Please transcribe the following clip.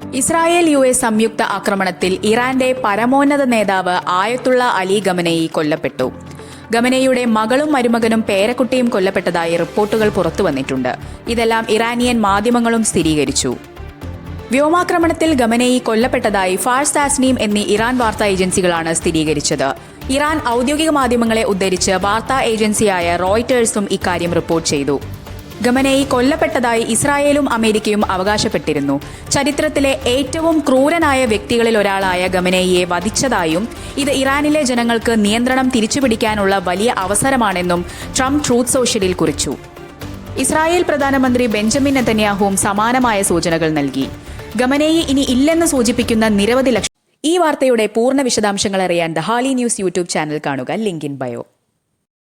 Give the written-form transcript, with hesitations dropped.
Israel US സംയുക്ത ആക്രമണത്തിൽ ഇറാന്റെ പരമോന്നത നേതാവ് ആയത്തുള്ള അലി ഖമനേയി കൊല്ലപ്പെട്ടു. ഖമനേയിയുടെ മകളും മരുമകനും പേരക്കുട്ടിയും കൊല്ലപ്പെട്ടതായി റിപ്പോർട്ടുകൾ പുറത്തുവന്നിട്ടുണ്ട്. ഇതെല്ലാം ഇറാനിയൻ മാധ്യമങ്ങളും സ്ഥിരീകരിച്ചു. വ്യോമാക്രമണത്തിൽ ഖമനേയി കൊല്ലപ്പെട്ടതായി ഫാർസ് താസ്നീം എന്നീ ഇറാൻ വാർത്താ ഏജൻസികളാണ് സ്ഥിരീകരിച്ചത്. ഇറാൻ ഔദ്യോഗിക മാധ്യമങ്ങളെ ഉദ്ധരിച്ച് വാർത്താ ഏജൻസിയായ റോയിറ്റേഴ്സും ഇക്കാര്യം റിപ്പോർട്ട് ചെയ്തു. ഖമനേയി കൊല്ലപ്പെട്ടതായി ഇസ്രായേലും അമേരിക്കയും അവകാശപ്പെട്ടിരുന്നു. ചരിത്രത്തിലെ ഏറ്റവും ക്രൂരനായ വ്യക്തികളിൽ ഒരാളായ ഖമനേയിയെ വധിച്ചതായും ഇത് ഇറാനിലെ ജനങ്ങൾക്ക് നിയന്ത്രണം തിരിച്ചുപിടിക്കാനുള്ള വലിയ അവസരമാണെന്നും ട്രംപ് ട്രൂത്ത് സോഷ്യലിൽ കുറിച്ചു. ഇസ്രായേൽ പ്രധാനമന്ത്രി ബെഞ്ചമിൻ നെതന്യാഹുവും സമാനമായ സൂചനകൾ നൽകി. ഖമനേയി ഇനി ഇല്ലെന്ന് സൂചിപ്പിക്കുന്ന നിരവധി ഈ വാർത്തയുടെ പൂർണ്ണ വിശദാംശങ്ങൾ അറിയാൻ ദ ഹാലി ന്യൂസ് യൂട്യൂബ് ചാനൽ കാണുക. Link in bio.